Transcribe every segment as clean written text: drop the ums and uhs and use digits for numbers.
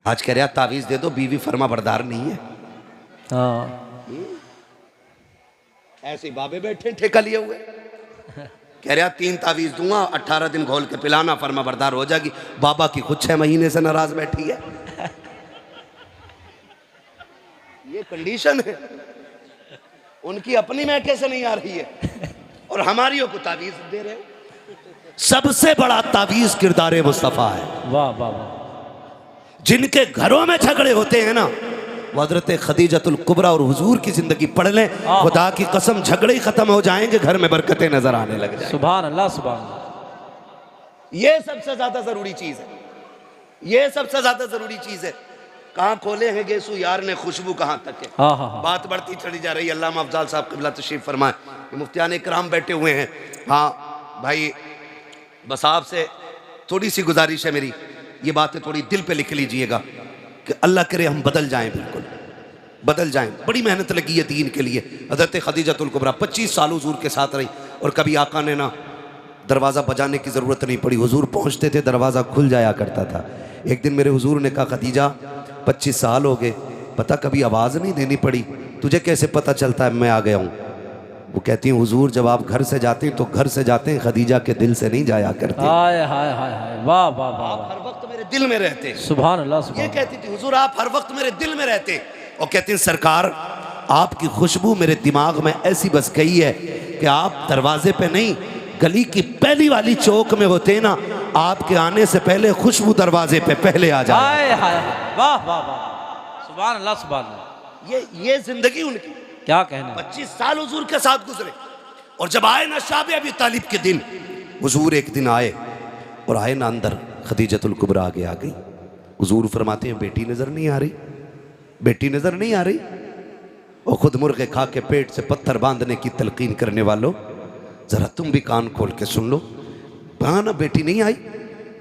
आज कह रहा तावीज दे दो, बीवी फर्मा बरदार नहीं है। हाँ ऐसे ही बाबे बैठे ठेका लिए हुए। कह रहा 3 तावीज दूंगा, 18 दिन घोल के पिलाना, फर्मा बरदार हो जाएगी। बाबा की खुद 6 महीने से नाराज बैठी है। ये कंडीशन है उनकी, अपनी में कैसे नहीं आ रही है और हमारियों को तावीज दे रहे हो। सबसे बड़ा तावीज किरदार मुस्तफा है। वाह वाह वाह। जिनके घरों में झगड़े होते हैं ना, हज़रत खदीजतुल कुबरा और हुजूर की जिंदगी पढ़ लें, खुदा की कसम झगड़े ही खत्म हो जाएंगे, घर में बरकतें नजर आने लग जाएंगी। सुभान अल्लाह सुभान अल्लाह। ये सबसे ज्यादा जरूरी चीज है, ये सबसे ज्यादा जरूरी चीज है। कहाँ खोले हैं गेसू यार ने, खुशबू कहाँ तक है। हाँ हाँ हाँ। बात बढ़ती चली जा रही है। अल्लामा अफजाल साहब क़िबला तशरीफ फरमाए, मुफ्तियान इकराम बैठे हुए हैं। हाँ भाई, बस आपसे थोड़ी सी गुजारिश है मेरी, ये बातें थोड़ी दिल पे लिख लीजिएगा कि अल्लाह करे हम बदल जाएं, बिल्कुल बदल जाएं। बड़ी मेहनत लगी है दीन के लिए। हज़रत खदीजतुल कुबरा 25 साल हुजूर के साथ रही और कभी आका ने ना दरवाज़ा बजाने की ज़रूरत नहीं पड़ी। हुजूर पहुँचते थे, दरवाज़ा खुल जाया करता था। एक दिन मेरे हुजूर ने कहा, खदीजा 25 साल हो गए, पता कभी आवाज़ नहीं देनी पड़ी, तुझे कैसे पता चलता है मैं आ गया हूँ? वो कहती हैं, हुजूर जब आप घर से जाते हैं तो घर से जाते हैं, खदीजा के दिल से नहीं जाया करते। हाय हाय हाय हाय, वाह वाह वाह। आप हर वक्त मेरे दिल में रहते। सुभान अल्लाह सुभान। ये कहती थी, हुजूर आप हर वक्त मेरे दिल में रहते। और कहती हैं, सरकार आपकी खुशबू मेरे दिमाग में ऐसी बस गई है कि आप दरवाजे पे नहीं, गली की पहली वाली चौक में होते ना, आपके आने से पहले खुशबू दरवाजे पे पहले आ जाए। हाय हाय हाय, वाह वाह वाह। सुभान अल्लाह सुभान अल्लाह। ये जिंदगी उनकी, क्या कहना। 25 साल हुजूर के साथ गुजरे। और जब आए ना शाबे अबी तालिब के दिन, हुजूर एक दिन आए और आए ना अंदर, खदीजतुल कुबरा आगे आ गई। हुजूर फरमाते हैं, बेटी नजर नहीं आ रही, बेटी नजर नहीं आ रही। और खुद मुर्गे खा के पेट से पत्थर बांधने की तलकीन करने वालों, जरा तुम भी कान खोल के सुन लो। ना बेटी नहीं आई।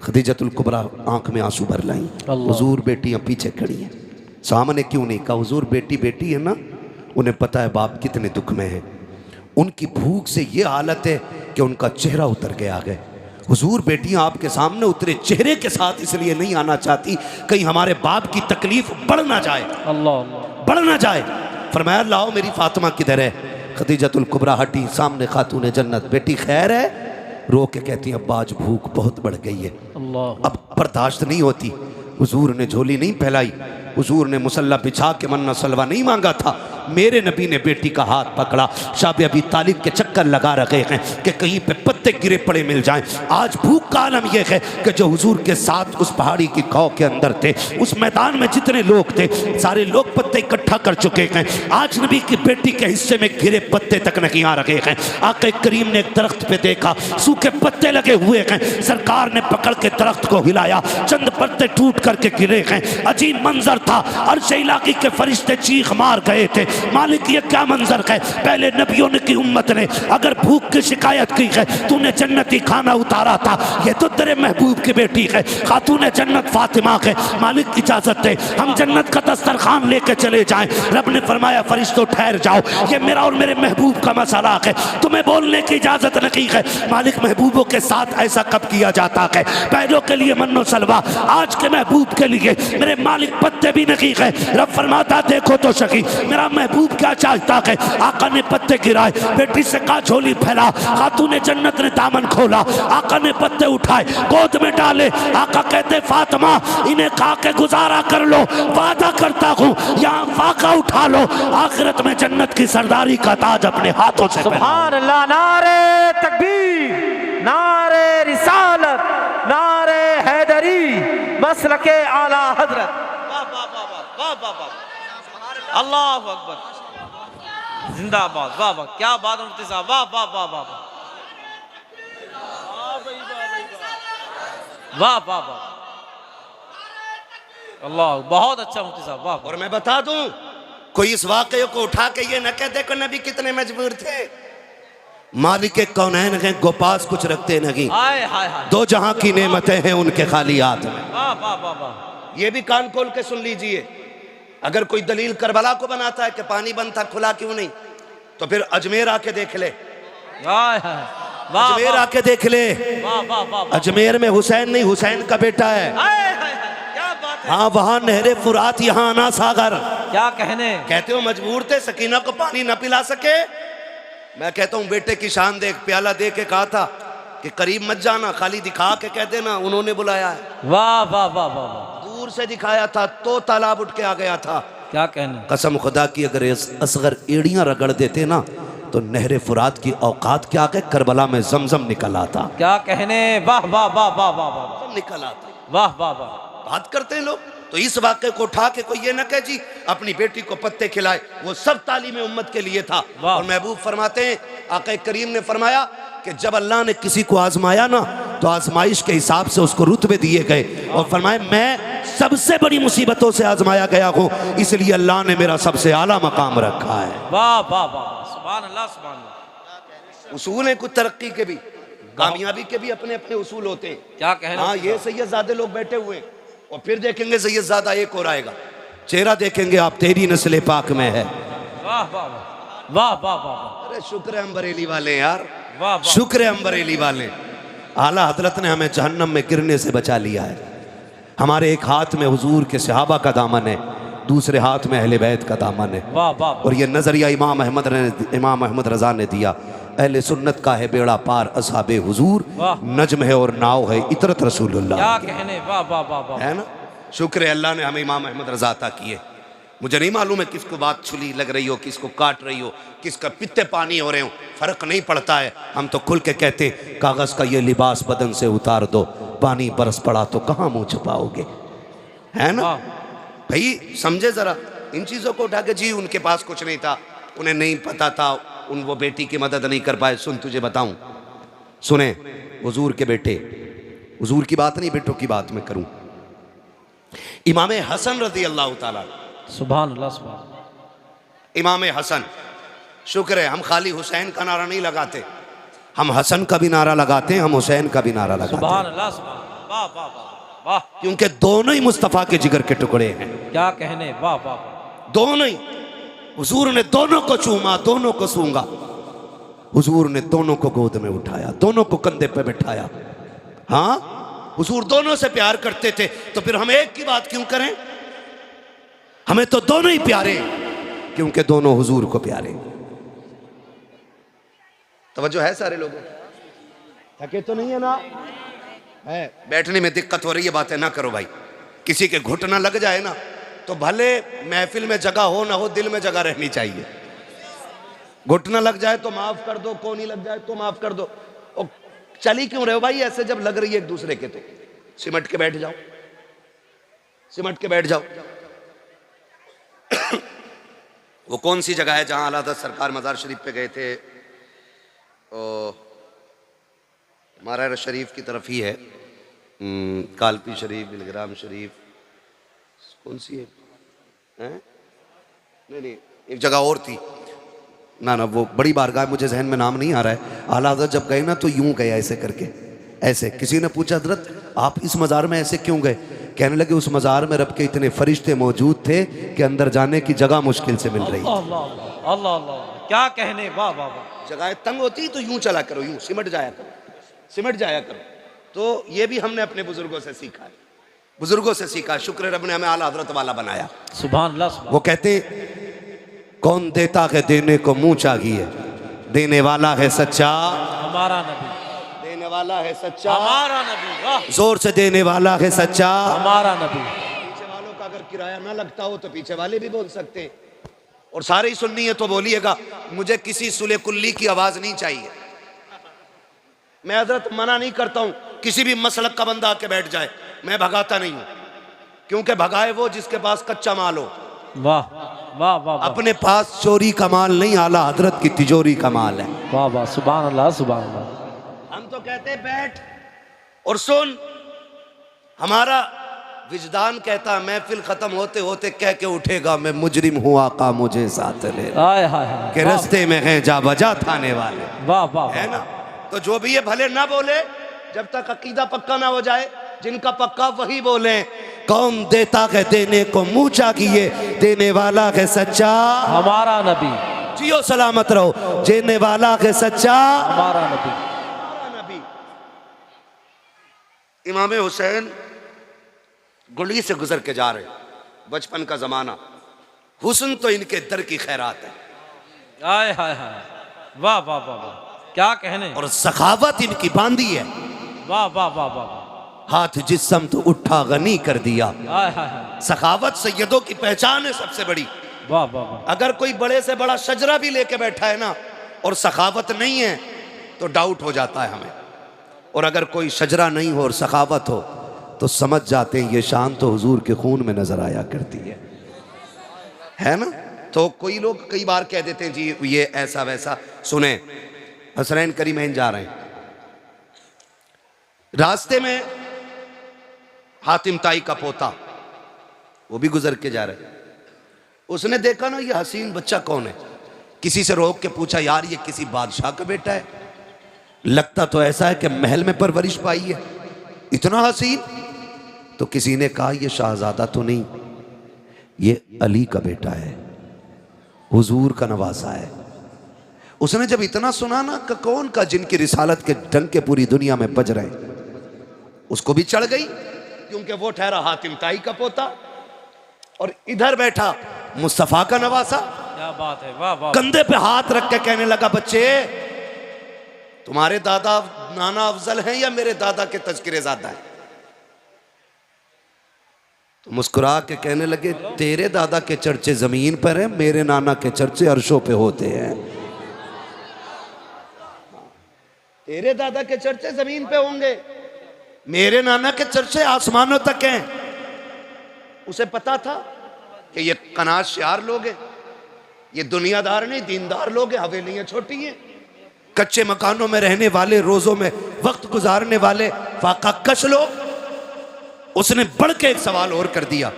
खदीजतुल कुबरा आंख में आंसू भर लाई। हुजूर बेटियां पीछे खड़ी हैं, सामने क्यों नहीं कहा? हुजूर बेटी बेटी है ना, उन्हें पता है बाप कितने दुख में है। उनकी भूख से ये हालत है कि उनका चेहरा उतर गया है। हुजूर बेटियां आपके सामने उतरे चेहरे के साथ इसलिए नहीं आना चाहती, कहीं हमारे बाप की तकलीफ बढ़ ना जाए, अल्लाह बढ़ ना जाए। फरमाया, लाओ मेरी फातिमा किधर है? खदीजतुल कुबरा हटी, सामने खातून जन्नत, बेटी खैर है? रो के कहती है, अब्बा आज भूख बहुत बढ़ गई है, अल्लाह। अब बर्दाश्त नहीं होती। हुजूर ने झोली नहीं फैलाई, हुजूर ने मुसल्ला बिछा के मन्ना सलवा नहीं मांगा था। मेरे नबी ने बेटी का हाथ पकड़ा। शाबे अबी तालिब के चक्कर लगा रखे हैं कि कहीं पे पत्ते गिरे पड़े मिल जाएं। आज भूख का आलम यह है कि जो हुजूर के साथ उस पहाड़ी की खौ के अंदर थे, उस मैदान में जितने लोग थे, सारे लोग पत्ते इकट्ठा कर चुके हैं। आज नबी की बेटी के हिस्से में गिरे पत्ते तक नहीं आ रखे हैं। आके करीम ने एक दरख्त पे देखा, सूखे पत्ते लगे हुए हैं। सरकार ने पकड़ के दरख्त को हिलाया, चंद पत्ते टूट करके गिरे हैं। अजीब मंजर था। अर्श इलाही के फरिश्ते चीख मार गए थे, मालिक ये क्या मंजर है? पहले नबियों ने की उम्मत ने अगर भूख की शिकायत की है, तूने जन्नती खाना उतारा था। ये तो तेरे महबूब की बेटी है, खातून जन्नत फातिमा है। मालिक इजाजत दे, हम जन्नत का दस्तरखान लेके चले जाएं। रब ने फरमाया, फरिश्तों ठहर जाओ, ये मेरा और मेरे महबूब का मसला है, तुम्हें बोलने की इजाजत नहीं है। मालिक, महबूबों के साथ ऐसा कब किया जाता है? पहलों के लिए मन्नो सलवा, आज के महबूब के लिए मेरे मालिक पत्ते भी नहीं है। रब फरमाता, देखो तो सकी मेरा महबूब क्या चाहता है। आका ने पत्ते गिराए, बेटी से कहा झोली फैला। खातून जन्नत ने दामन खोला, आका ने पत्ते उठाए, गोद में डाले। आका कहते, फातिमा इन्हें खा के गुजारा कर लो, वादा करता हूँ यहाँ फाका उठा लो, आखिरत में जन्नत की सरदारी का ताज अपने हाथों से। सुभान अल्लाह। नारे तकबीर, नारे रिसालत, नारे हैदरी, मसलके आला हजरत। अल्लाह अकबर, जिंदाबाद। वाह वाह, क्या बात है मुफ्ती साहब, वाह वाह वाह वाह वाह वाह वाह। अल्लाह, बहुत अच्छा मुफ्ती साहब, वाह। और मैं बता दूं, कोई इस वाकये को उठा के ये न कह दे कि नबी कितने मजबूर थे। मालिक कौनैन हैं, गोपास कुछ रखते नहीं। हाय हाय हाय, दो जहां की नेमतें हैं उनके खाली हाथ में। वाह वाह वाह वाह। ये भी कान खोल के सुन लीजिए। अगर कोई दलील करबला को बनाता है कि पानी बंद था खुला क्यों नहीं, तो फिर अजमेर आके देख ले। अजमेर आके देख ले। अजमेर में हुसैन नहीं, हुसैन का बेटा है। हाँ वहाँ नहरे फुरात, यहाँ आना सागर। क्या कहने। कहते हो मजबूर थे सकीना को पानी न पिला सके। मैं कहता हूँ बेटे की शान देख, प्याला दे के कहा था कि करीब मत जाना, खाली दिखा के कह देना उन्होंने बुलाया है। वाह वाह वाह वाह वाह। दूर से दिखाया था तो तालाब उठ के आ गया था। क्या कहने। कसम खुदा की अगर असगर एड़ियां रगड़ देते ना तो नहरे फुरात की औकात क्या के करबला में जमजम निकल आता। क्या कहने। वाह वाह वाह वाह वाह वाह। निकल आता। वाह वाह वाह। बात करते हैं लोग तो इस वाक़े को उठा के कोई ये ना कहे जी अपनी बेटी को पत्ते खिलाए, वो सब तालीम उम्मत के लिए था। और महबूब फरमाते हैं, आका करीम ने फरमाया कि जब अल्लाह ने किसी को आजमाया ना तो आजमाइश के हिसाब से उसको रुतबे दिए गए और फरमाए मैं सबसे बड़ी मुसीबतों से आजमाया गया हूँ, इसलिए अल्लाह ने मेरा सबसे आला मकाम रखा है। वाह वाह वाह। सुभान अल्लाह सुभान अल्लाह। उसूल है कुछ तरक्की के भी, कामयाबी के भी अपने अपने उसूल होते हैं। क्या कहना। हाँ ये सैयदजादे लोग बैठे हुए हैं और फिर देखेंगे सैयदजादा एक और आएगा, चेहरा देखेंगे आप तेरी नस्ल पाक में है। वाह वाह वाह वाह वाह। अरे शुक्र है हम बरेली वाले यार, वाह वाह। शुक्र है हम बरेली वाले। आला हजरत ने हमें जहन्नम में गिरने से बचा लिया है। हमारे एक हाथ में हुजूर के सहाबा का दामन है, दूसरे हाथ में अहले बैत का दामन है। वाह वाह। और ये नजरिया इमाम अहमद रजा ने दिया, अहले सुन्नत का है बेड़ा पार, असहाबे हुजूर नज्म है और नाव है इतरत रसूलुल्लाह। क्या कहने। वाह वाह वाह वाह। है ना। शुक्र है अल्लाह ने हमें इमाम अहमद रजा अता किए। मुझे नहीं मालूम है किसको बात छुली लग रही हो, किसको काट रही हो, किसका पित्ते पानी हो रहे हो, फर्क नहीं पड़ता है। हम तो खुल के कहते हैं कागज का ये लिबास बदन से उतार दो, पानी बरस पड़ा तो कहाँ मुंह छुपाओगे। है ना भाई, समझे जरा इन चीजों को उठा के। जी उनके पास कुछ नहीं था, उन्हें नहीं पता था, उन वो बेटी की मदद नहीं कर पाए। सुन तुझे बताऊं, सुने हुजूर के बेटे, हुजूर की बात नहीं बेटों की बात मैं करूं। इमाम हसन रजी अल्लाह ताला, सुभान अल्लाह सुभान। इमाम हसन, शुक्र है हम खाली हुसैन का नारा नहीं लगाते, हम हसन का भी नारा लगाते हैं, हम हुसैन का भी नारा लगाते हैं। सुभान अल्लाह सुभान। वाह वाह वाह वाह। क्योंकि दोनों ही मुस्तफ़ा के जिगर के टुकड़े हैं। क्या कहने। वाह वाह। दोनों ही, हुजूर ने दोनों को चूमा, दोनों को सूंगा, हुजूर ने दोनों को गोद में उठाया, दोनों को कंधे पे बिठाया। हाँ हुजूर दोनों से प्यार करते थे, तो फिर हम एक की बात क्यों करें। हमें तो दोनों ही प्यारे, क्योंकि दोनों हुजूर को प्यारे। तवज्जो है सारे लोगों, थके तो नहीं है ना। है बैठने में दिक्कत हो रही है, बातें ना करो भाई। किसी के घुटना लग जाए ना तो भले महफिल में जगह हो ना हो, दिल में जगह रहनी चाहिए। घुटना लग जाए तो माफ कर दो, कोनी लग जाए तो माफ कर दो। और चली क्यों रहे हो भाई ऐसे, जब लग रही है एक दूसरे के तो सिमट के बैठ जाओ, सिमट के बैठ जाओ। वो कौन सी जगह है जहां आला हज़रत सरकार मज़ार शरीफ पे गए थे, मारा शरीफ की तरफ ही है, कालपी शरीफ, बिलग्राम शरीफ, कौन सी है? नहीं एक जगह और थी ना, वो बड़ी बारगाह, मुझे जहन में नाम नहीं आ रहा है। आला हज़रत जब गए ना तो यूं गए ऐसे करके, ऐसे। किसी ने पूछा हज़रत आप इस मज़ार में ऐसे क्यों गए? कहने लगे उस मज़ार में रब के इतने फरिश्ते मौजूद थे कि अंदर जाने की जगह मुश्किल से मिल रही। अल्लाह अल्लाह अल्लाह। क्या कहने। वाह वाह वाह। जगह तंग होती तो यूं चला करो, यूं सिमट जाया करो, सिमट जाया करो। तो ये भी हमने अपने बुजुर्गों से सीखा है, बुजुर्गों से सीखा। शुक्र रब ने हमें आला हज़रत वाला बनाया। सुभान अल्लाह। वो कहते कौन देता है देने को मुंह चाहिए, देने वाला है सच्चा हमारा नबी, देने वाला है सच्चा हमारा नबी। वाह। जोर से देने वाला है सच्चा हमारा नबी। पीछे वालों का अगर किराया ना लगता हो तो पीछे वाले भी बोल सकते हैं, और सारे ही सुननी है तो बोलिएगा। मुझे किसी सुले कुल्ली की आवाज नहीं चाहिए। मैं हजरत मना नहीं करता हूं किसी भी मसलक का बंदा आके बैठ जाए, मैं भगाता नहीं हूं, क्योंकि भगाए वो जिसके पास कच्चा माल हो। वाह वाह वाह। अपने पास चोरी का माल नहीं, आला हजरत की तिजोरी का माल है। वाह वाह। सुभान अल्लाह सुभान अल्लाह। हम तो कहते बैठ और सुन, हमारा विजदान कहता महफिल खत्म होते होते कह के उठेगा मैं मुजरिम हूँ आका मुझे साथ ले, हाय हाय हाय। के रस्ते में हैं जा बजा थाने वाले। वाह वाह। है ना। तो जो भी ये भले ना बोले जब तक अकीदा पक्का ना हो जाए, जिनका पक्का वही बोले। कौन देता है देने को मुंह चाहिए, देने वाला है सच्चा हमारा नबी। जियो सलामत रहो, देने वाला है सच्चा हमारा नबी। इमाम हुसैन गुली से गुजर के जा रहे, बचपन का जमाना, हुस्न तो इनके दर की खैरात है, आय हाय हाय, वाह वाह वाह वाह, क्या कहने, और सखावत इनकी बांधी है। वाह वाह वाह वाह, हाथ जिस्म तो उठा गनी कर दिया। आय हाय हाय, सखावत सैयदों की पहचान है सबसे बड़ी। वाह वाह वाह, अगर कोई बड़े से बड़ा शजरा भी लेके बैठा है ना और सखावत नहीं है तो डाउट हो जाता है हमें, और अगर कोई शजरा नहीं हो और सखावत हो तो समझ जाते हैं ये शान तो हुजूर के खून में नजर आया करती है ना। तो कोई लोग कई बार कह देते हैं जी ये ऐसा वैसा। सुने, हसनैन करीमैन जा रहे हैं, रास्ते में हातिम ताई का पोता वो भी गुजर के जा रहे, उसने देखा ना ये हसीन बच्चा कौन है, किसी से रोक के पूछा यार ये किसी बादशाह का बेटा है, लगता तो ऐसा है कि महल में परवरिश पाई है, इतना हसीन। तो किसी ने कहा ये शाहजादा तो नहीं, ये अली का बेटा है, हुजूर का नवासा है। उसने जब इतना सुना ना कि कौन का जिनकी रिसालत के डंके पूरी दुनिया में बज रहे, उसको भी चढ़ गई, क्योंकि वो ठहरा हातिम ताई का पोता और इधर बैठा मुस्तफा का नवासा। क्या बात है, वाह वाह, कंधे पे हाथ रख के कहने लगा बच्चे तुम्हारे दादा नाना अफजल हैं या मेरे दादा के तज़किरे ज़्यादा है? तो मुस्कुरा के कहने लगे तेरे दादा के चर्चे जमीन पर हैं, मेरे नाना के चर्चे अर्शों पे होते हैं। तेरे दादा के चर्चे जमीन पे होंगे, मेरे नाना के चर्चे आसमानों तक हैं। उसे पता था कि ये कनाज शार लोग हैं, ये दुनियादार नहीं दीनदार लोग हैं, हवेलियां छोटी हैं, कच्चे मकानों में रहने वाले, रोजों में वक्त गुजारने वाले फाका कश लोग। उसने बढ़ के एक सवाल और कर दिया,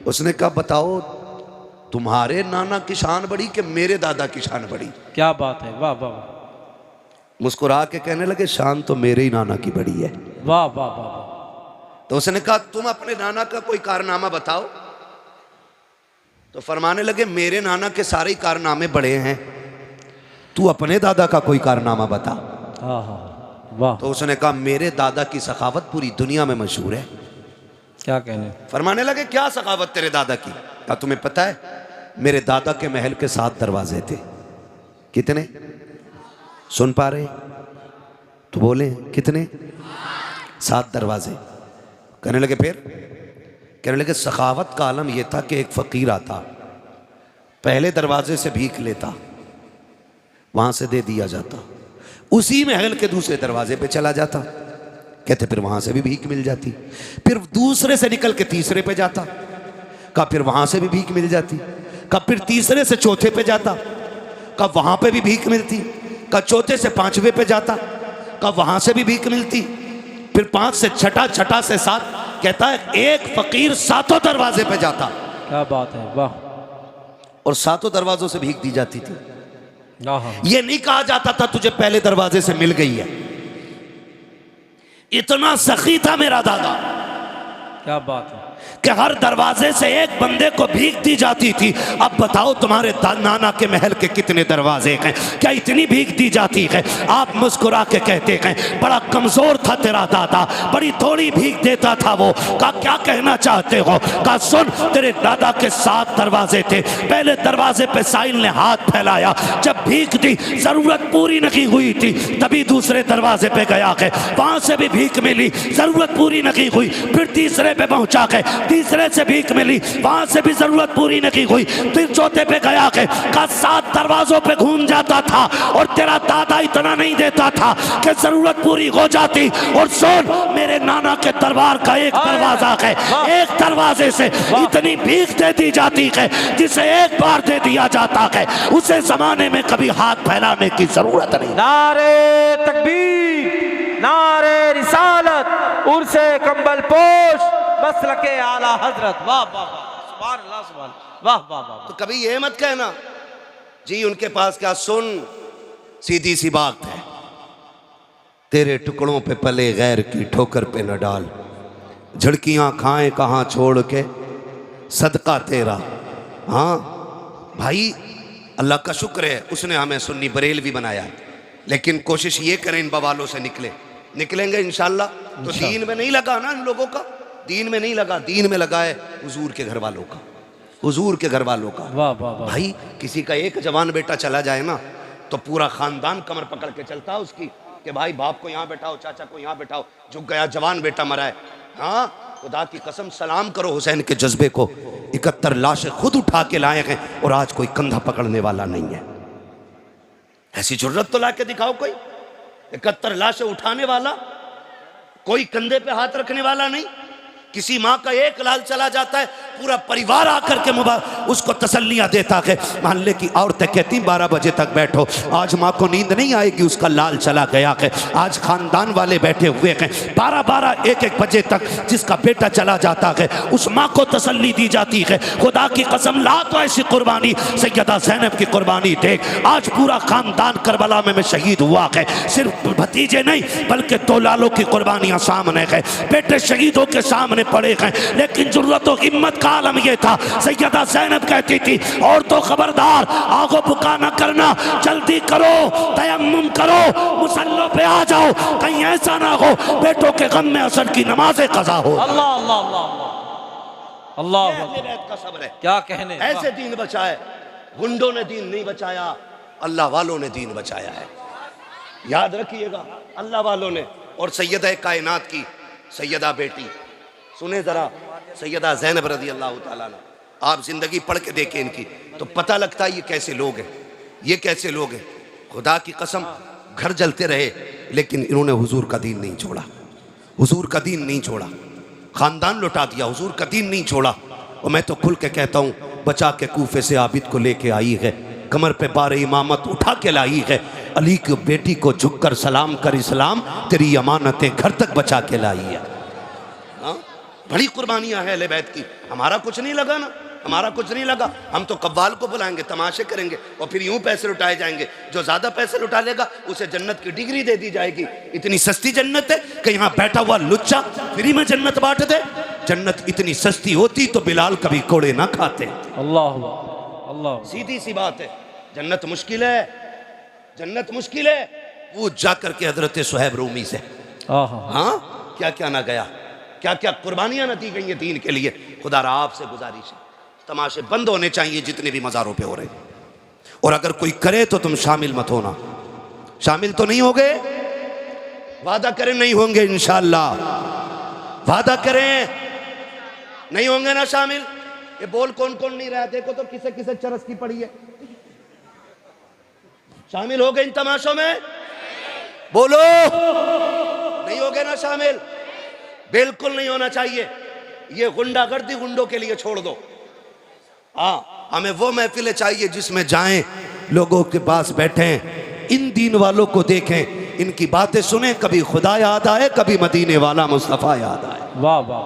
उसने कहा बताओ तुम्हारे नाना की शान बड़ी कि मेरे दादा की शान बड़ी? क्या बात है, वाह वाह वाह, मुस्कुरा के कहने लगे शान तो मेरे ही नाना की बड़ी है। वाह वाह वाह वाह, तो उसने कहा तुम अपने नाना का कोई कारनामा बताओ। तो फरमाने लगे मेरे नाना के सारे कारनामे बड़े हैं, तू अपने दादा का कोई कारनामा बता। हाँ हाँ, वाह, तो उसने कहा मेरे दादा की सखावत पूरी दुनिया में मशहूर है। क्या कहने, फरमाने लगे क्या सखावत तेरे दादा की? क्या तुम्हें पता है मेरे दादा के महल के 7 दरवाजे थे। कितने? सुन पा रहे तो बोले कितने? 7 दरवाजे। कहने लगे फिर? कहने लगे सखावत का आलम यह था कि एक फकीर आता, पहले दरवाजे से भीख लेता, वहां से दे दिया जाता, उसी महल के दूसरे दरवाजे पे चला जाता, कहते फिर वहां से भी भीख मिल जाती, फिर दूसरे से निकल के तीसरे पे जाता, कहा फिर वहां से भी भीख मिल जाती, कहा फिर तीसरे से चौथे पे जाता, कहा वहां पे भी भीख मिलती, कहा चौथे से 5वें पे जाता, कहा वहां से भी भीख मिलती, फिर 5 से छठा, छठा से 7, कहता है एक फकीर 7 दरवाजे पे जाता। क्या बात है, वाह, और 7 दरवाजों से भीख दी जाती थी। हाँ हाँ, ये नहीं कहा जाता था तुझे पहले दरवाजे से मिल गई है। इतना सखी था मेरा दादा, क्या बात है, कि हर दरवाजे से एक बंदे को भीख दी जाती थी। अब बताओ तुम्हारे नाना के महल के कितने दरवाजे हैं? क्या इतनी भीख दी जाती है? आप मुस्कुरा के कहते हैं बड़ा कमजोर था तेरा दादा, बड़ी थोड़ी भीख देता था वो। कहा क्या कहना चाहते हो? कहा सुन, तेरे दादा के 7 दरवाजे थे, पहले दरवाजे पे साहिल ने हाथ फैलाया, जब भीख दी जरूरत पूरी नहीं हुई थी, तभी दूसरे दरवाजे पे गया है, वहां से भी भीख मिली, जरूरत पूरी नहीं हुई, फिर तीसरे पे पहुंचा के तीसरे से भीख मिली, वहां से भी जरूरत पूरी नहीं हुई, फिर चौथे पे गया के का 7 दरवाजों पे घूम जाता था। और तेरा दादा इतना नहीं देता था कि जरूरत पूरी हो जाती। और सुन, मेरे नाना के दरबार का एक दरवाजा है, एक दरवाजे से इतनी भीख दे दी जाती है जिसे एक बार दे दिया जाता है, उसे जमाने में कभी हाथ फैलाने की जरूरत नहीं। नारे तकबीर, नारे रिसालत, उर्से कंबल पोश, मसलके आला हजरत, वाह वाह वाह, सुभान अल्लाह, सुभान, वाह वाह वाह। तो कभी ये मत कहना जी उनके पास क्या। सुन, सीधी सी बात है, तेरे टुकड़ों पे पले गैर की ठोकर पे न डाल, झड़कियां खाएं कहाँ छोड़ के सदका तेरा। हाँ भाई, अल्लाह का शुक्र है उसने हमें सुन्नी बरेलवी बनाया है, लेकिन कोशिश ये करें इन बवालों से निकलेंगे इंशाल्लाह। तो दीन में नहीं लगा ना इन लोगों का, दीन में नहीं लगा, दीन में लगा है हुजूर के घर वालों का, हुजूर के घर वालों का। वाह वाह वाह। भाई किसी का एक जवान बेटा चला जाए ना तो पूरा खानदान कमर पकड़ के चलता है उसकी कि भाई बाप को यहाँ बैठाओ, चाचा को यहाँ बैठाओ, झुक गया जवान बेटा मरा है। हाँ, खुदा की कसम सलाम करो हुसैन के जज्बे को। 71 लाशें खुद उठा के लाए हैं और आज कोई कंधा पकड़ने वाला नहीं है। ऐसी जरूरत तो ला के दिखाओ कोई। 71 लाशें उठाने वाला, कोई कंधे पे हाथ रखने वाला नहीं। किसी माँ का एक लाल चला जाता है, पूरा परिवार आकर के उसको तसल्लियां देता है। मान ले कि औरतें कहती 12 बजे तक बैठो, आज माँ को नींद नहीं आएगी, उसका लाल चला गया है। आज खानदान वाले बैठे हुए हैं 12-12 1-1 बजे तक, जिसका बेटा चला जाता है उस माँ को तसल्ली दी जाती है। खुदा की कसम ला तो ऐसी कुर्बानी सैयदा ज़ैनब की कुर्बानी देख, आज पूरा खानदान करबला में शहीद हुआ है। सिर्फ भतीजे नहीं बल्कि 2 लालों की कुर्बानियां सामने है, बेटे शहीदों के सामने पड़े हैं। लेकिन जुर्रत और हिम्मत का आलम यह था, सैयदा ज़ैनब कहती थी और तो खबरदार आगो बुका न करना, जल्दी करो, तयम्मुम करो, मुसल्लों पे आ जाओ, कहीं ऐसा ना हो बेटों के गम में असर की नमाज़ें कज़ा हो। अल्लाह अल्लाह अल्लाह अल्लाह अल्लाह का सब्र है, क्या कहने। ऐसे दीन बचाए। गुंडों ने दीन नहीं बचाया, अल्लाह वालों ने दीन बचाया है। याद रखिएगा, अल्लाह वालों ने। और सैयदा कायनात की सैयदा बेटी, सुने जरा, सैयदा ज़ैनब रज़ी अल्लाह ताला अन्हा। आप जिंदगी पढ़ के देखें इनकी तो पता लगता है ये कैसे लोग हैं, ये कैसे लोग हैं। खुदा की कसम घर जलते रहे लेकिन इन्होंने हुजूर का दीन नहीं छोड़ा, हुजूर का दीन नहीं छोड़ा। खानदान लुटा दिया, हुजूर का दीन नहीं छोड़ा। और मैं तो खुल के कहता हूँ, बचा के कूफे से आबिद को लेके आई है, कमर पे बार इमामत उठा के लाई है। अली की बेटी को झुककर सलाम कर इस्लाम, तेरी अमानतें घर तक बचा के लाई है। बड़ी कुर्बानियां हैं अहले बैत की। हमारा कुछ नहीं लगा ना, हमारा कुछ नहीं लगा। हम तो कव्वाल को बुलाएंगे, तमाशे करेंगे और फिर यूं पैसे लुटाए जाएंगे। जो ज्यादा पैसे लुटा लेगा उसे जन्नत की डिग्री दे दी जाएगी। इतनी सस्ती जन्नत है कि यहाँ बैठा हुआ लुच्चा फ्री में जन्नत बांट दे। जन्नत इतनी सस्ती होती तो बिलाल कभी कोड़े ना खाते। अल्लाह अल्लाह, सीधी सी बात है। जन्नत मुश्किल है, जन्नत मुश्किल है। वो जाकर के हजरत सुहैब रूमी से, हाँ क्या क्या ना गया, क्या क्या कुर्बानियां न दी गई हैं दीन के लिए। खुदा रा आपसे गुजारिश है, तमाशे बंद होने चाहिए जितने भी मज़ारों पे हो रहे हैं। और अगर कोई करे तो तुम शामिल मत होना। शामिल तो नहीं होगे, वादा करें नहीं होंगे इंशाअल्लाह, वादा करें नहीं होंगे ना शामिल। ये बोल कौन कौन नहीं रहा, देखो तो किसे किसे चरस की पड़ी है। शामिल हो गए इन तमाशों में, बोलो नहीं हो गए ना शामिल। बिल्कुल नहीं होना चाहिए। ये गुंडागर्दी गुंडों के लिए छोड़ दो। हाँ, हमें वो महफिलें चाहिए जिसमें जाएं, लोगों के पास बैठें, इन दीन वालों को देखें, इनकी बातें सुने, कभी खुदा याद आए, कभी मदीने वाला मुस्तफ़ा याद आए। वाह वाह,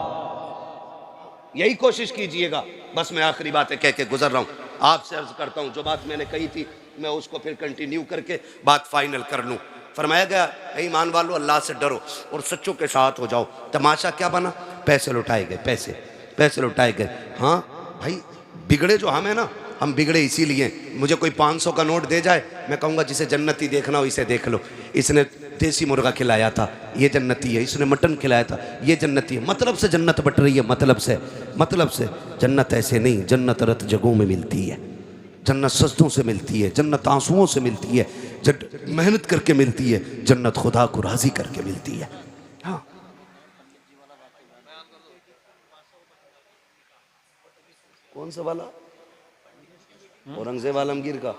यही कोशिश कीजिएगा। बस मैं आखिरी बातें कह के गुजर रहा हूँ। आपसे अर्ज करता हूँ, जो बात मैंने कही थी मैं उसको फिर कंटिन्यू करके बात फाइनल कर लूँ। फरमाया गया, ईमान वालों अल्लाह से डरो और सच्चों के साथ हो जाओ। तमाशा क्या बना, पैसे लुटाए गए, पैसे लुटाए गए। हाँ भाई, बिगड़े जो हम है ना, हम बिगड़े इसीलिए। मुझे कोई 500 का नोट दे जाए, मैं कहूँगा जिसे जन्नती देखना हो इसे देख लो। इसने देसी मुर्गा खिलाया था, ये जन्नती है। इसने मटन खिलाया था, ये जन्नती है। मतलब से जन्नत बट रही है, मतलब से। जन्नत ऐसे नहीं, जन्नत रत जगहों में मिलती है, जन्नत सजदों से मिलती है, जन्नत आंसुओं से मिलती है, मेहनत करके मिलती है, जन्नत खुदा को राजी करके मिलती है। हाँ, कौन सा वाला? औरंगजेब आलमगीर का।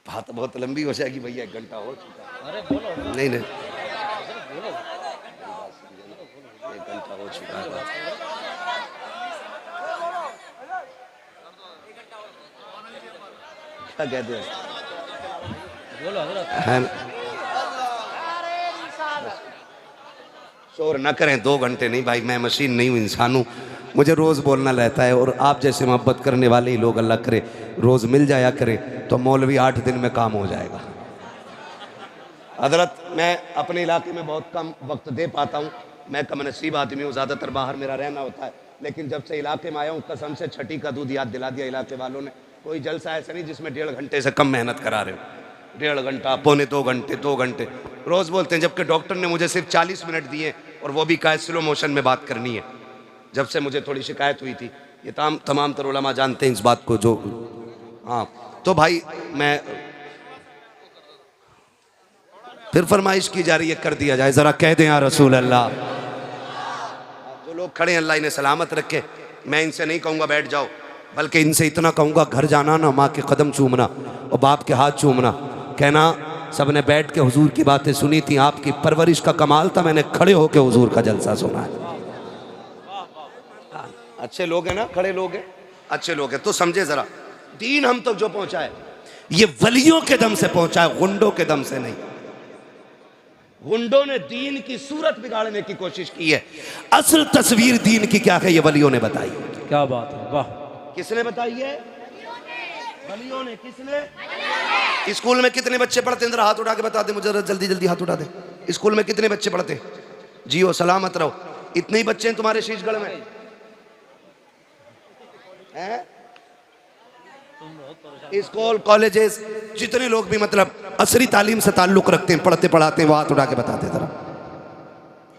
बात बहुत लंबी हो जाएगी भैया, 1 घंटा हो चुका। अरे बोलो, नहीं 1 घंटा हो चुका है। क्या कहते हैं, बोलो हजरत। है ना? शोर ना करें, 2 घंटे नहीं भाई, मैं मशीन नहीं हूँ, इंसान हूँ। मुझे रोज़ बोलना रहता है। और आप जैसे मोहब्बत करने वाले ही लोग अल्लाह करे रोज़ मिल जाया करे तो मौलवी 8 दिन में काम हो जाएगा। हजरत, मैं अपने इलाके में बहुत कम वक्त दे पाता हूँ। मैं कम नसीब आदमी हूँ, ज़्यादातर बाहर मेरा रहना होता है। लेकिन जब से इलाके में आया हूँ, कसम से छठी का दूध याद दिला दिया इलाके वालों ने। कोई जलसा ऐसा नहीं जिसमें 1.5 घंटे से कम मेहनत करा रहे हो। 1.5 घंटा, पौने 2 घंटे, 2 घंटे रोज़ बोलते हैं। जबकि डॉक्टर ने मुझे सिर्फ 40 मिनट दिए और वो भी कहा स्लो मोशन में बात करनी है। जब से मुझे थोड़ी शिकायत हुई थी, ये तमाम तर उलमा जानते हैं इस बात को जो, हाँ। तो भाई मैं फिर फरमाइश की जा रही है, कर दिया जाए, ज़रा कह दें या रसूल अल्लाह। जो लोग खड़े हैं अल्लाह इन्हें सलामत रखे। मैं इनसे नहीं कहूँगा बैठ जाओ, बल्कि इनसे इतना कहूँगा घर जाना ना माँ के कदम चूमना और बाप के हाथ चूमना, कहना सब ने बैठ के हुजूर की बातें सुनी थी, आपकी परवरिश का कमाल था, मैंने खड़े होके हुजूर का जलसा सुना है। अच्छे लोग हैं ना, खड़े लोग हैं, अच्छे लोग हैं। तो समझे ज़रा, दीन हम तक जो पहुँचा है ये वलियों के दम से पहुँचा है, गुंडों के दम से नहीं। गुंडों ने दीन की सूरत बिगाड़ने की कोशिश की है, असल तस्वीर दीन की क्या है ये वलियों ने बताई। क्या बात है, वाह। किसने बताई है? वलियों ने। किसने? स्कूल में कितने बच्चे पढ़ते हैं? जरा हाथ उठा के बता दे मुझे, जल्दी जल्दी हाथ उठा दे। स्कूल में कितने बच्चे पढ़ते हैं? जियो सलामत रहो। इतने ही बच्चे हैं तुम्हारे शीशगढ़ में हैं? स्कूल कॉलेजेस जितने लोग भी मतलब असरी तालीम से ताल्लुक़ रखते हैं, पढ़ते पढ़ाते हैं, वो हाथ उठा के बताते हैं जरा।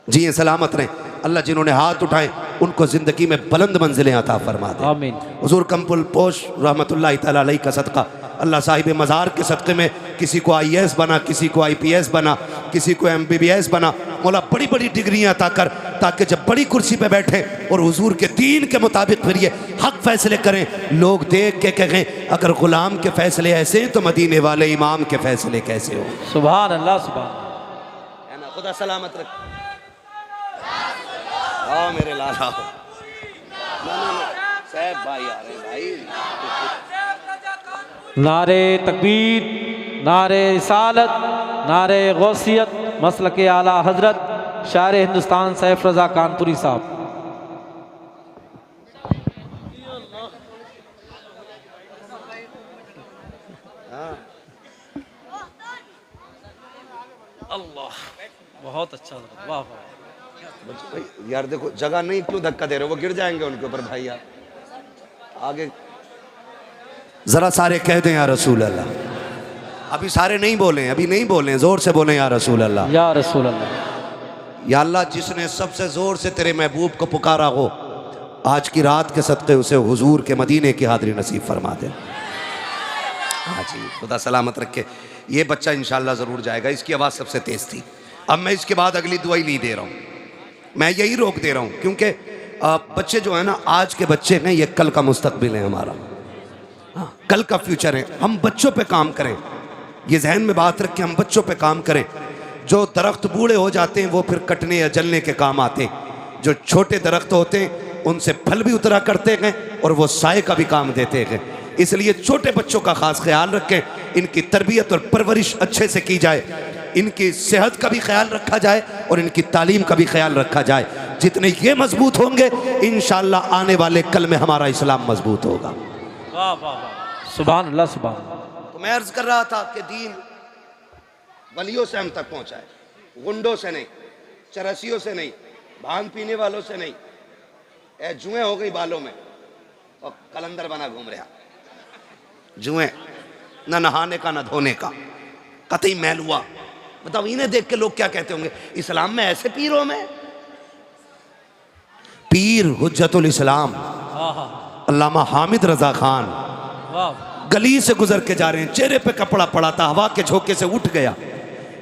जी ये सलामत रहें। अल्लाह जिन्होंने हाथ उठाए उनको ज़िंदगी में बुलंद मंजिलें अता फरमा दे, आमीन। हुज़ूर कम्पुल पोश रहमतुल्लाहि तआला अलैहि का सदका, अल्लाह साहिब मज़ार के सदक़े में किसी को IAS बना, किसी को IPS बना, किसी को MBBS बना, मौला बड़ी बड़ी डिग्रियाँ अता कर, ताकि जब बड़ी कुर्सी पे बैठे और हुजूर के दीन के मुताबिक फिर ये हक फैसले करें, लोग देख के कहें अगर गुलाम के फैसले ऐसे हैं तो मदीने वाले इमाम के फैसले कैसे हो। सुभान अल्लाह, सुभान है ना। खुदा सलामत रख। आओ मेरे लाल आओ। साहब भाई आ रहे भाई। नारे तकबीर, नारे रिसालत, नारे गौसियत, मसलक आला हजरत शायर हिंदुस्तान सैफ रज़ा कानपुरी साहब। अल्लाह, बहुत अच्छा, वाह वाह। यार देखो जगह नहीं, क्यों धक्का दे रहे हो? वो गिर जाएंगे उनके ऊपर भाई। यार आगे जरा सारे कह दें या रसूल अल्लाह। अभी सारे नहीं बोले, अभी नहीं बोले, जोर से बोले या रसूल अल्लाह, या रसूल अल्लाह। या अल्लाह जिसने सबसे जोर से तेरे महबूब को पुकारा हो, आज की रात के सदक़े उसे हुजूर के मदीने की हाज़िरी नसीब फरमा दे। हाँ जी, खुदा सलामत रखे। ये बच्चा इंशाल्लाह ज़रूर जाएगा, इसकी आवाज़ सबसे तेज़ थी। अब मैं इसके बाद अगली दुआई नहीं दे रहा हूँ, मैं यही रोक दे रहा हूँ, क्योंकि बच्चे जो है ना, आज के बच्चे हैं, ये कल का मुस्तकबिल है हमारा, हाँ, कल का फ्यूचर है। हम बच्चों पे काम करें, ये जहन में बात रखें, हम बच्चों पे काम करें। जो दरख्त बूढ़े हो जाते हैं वो फिर कटने या जलने के काम आते हैं, जो छोटे दरख्त होते हैं उनसे फल भी उतरा करते हैं और वो साए का भी काम देते हैं। इसलिए छोटे बच्चों का ख़ास ख्याल रखें, इनकी तरबियत और परवरिश अच्छे से की जाए, इनकी सेहत का भी ख्याल रखा जाए और इनकी तालीम का भी ख्याल रखा जाए। जितने ये मजबूत होंगे इंशाअल्लाह आने वाले कल में हमारा इस्लाम मजबूत होगा। वाह वाह वाह, सुभान अल्लाह, सुभान। तो मैं अर्ज कर रहा था कि दीन वलियों से हम तक पहुँचा है, गुंडों से नहीं, चरसियों से नहीं, भांग पीने वालों से नहीं। ए जुएं हो गई बालों में और कलंदर बना घूम रहा, जुएं, न नहाने का न धोने का, कतई मैल हुआ। बताओ इन्हें देख के लोग क्या कहते होंगे, इस्लाम में ऐसे पीरों में? पीर हुज्जतुल इस्लाम अल्लामा हामिद रजा खान गली से गुजर के जा रहे हैं, चेहरे पे कपड़ा पड़ा था, हवा के झोंके से उठ गया।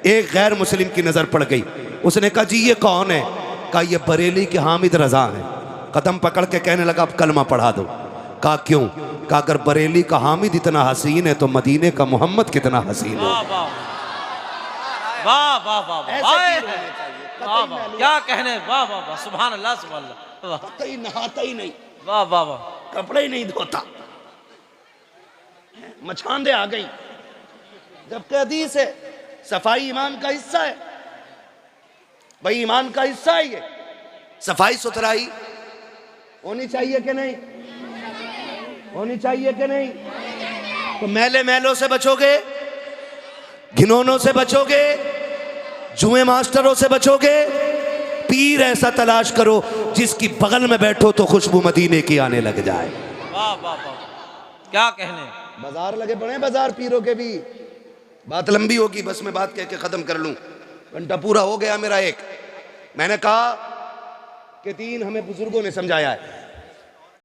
एक गैर मुस्लिम की नजर पड़ गई, उसने कहा जी ये कौन है? कहा ये बरेली के हामिद रजा हैं। कदम पकड़ के कहने लगा अब कलमा पढ़ा दो। कहा क्यों? कहा अगर बरेली का हामिद इतना हसीन है तो मदीने का मोहम्मद कितना हसीन है। वाह वाह वाह, क्या कहने, वाह वाह वाह, सुभान अल्लाह, सुभान अल्लाह। कहीं नहाता ही नहीं, वाह वाह वाह, कपड़े ही नहीं धोता, मछांदे आ गई। जबकि हदीस है सफाई ईमान का हिस्सा है, भाई ईमान का हिस्सा है ये। सफाई सुथराई होनी चाहिए कि नहीं? होनी चाहिए कि नहीं? तो मैले मैलों से बचोगे, घिनौनों से बचोगे, जुए मास्टरों से बचोगे। पीर ऐसा तलाश करो जिसकी बगल में बैठो तो खुशबू मदीने की आने लग जाए। वाह वाह वाह, क्या कहने। बाजार लगे पड़े, बाजार पीरों के भी। बात लंबी होगी, बस मैं बात कह के खत्म कर लूं, घंटा पूरा हो गया मेरा। एक मैंने कहा कि दीन हमें बुजुर्गों ने समझाया है।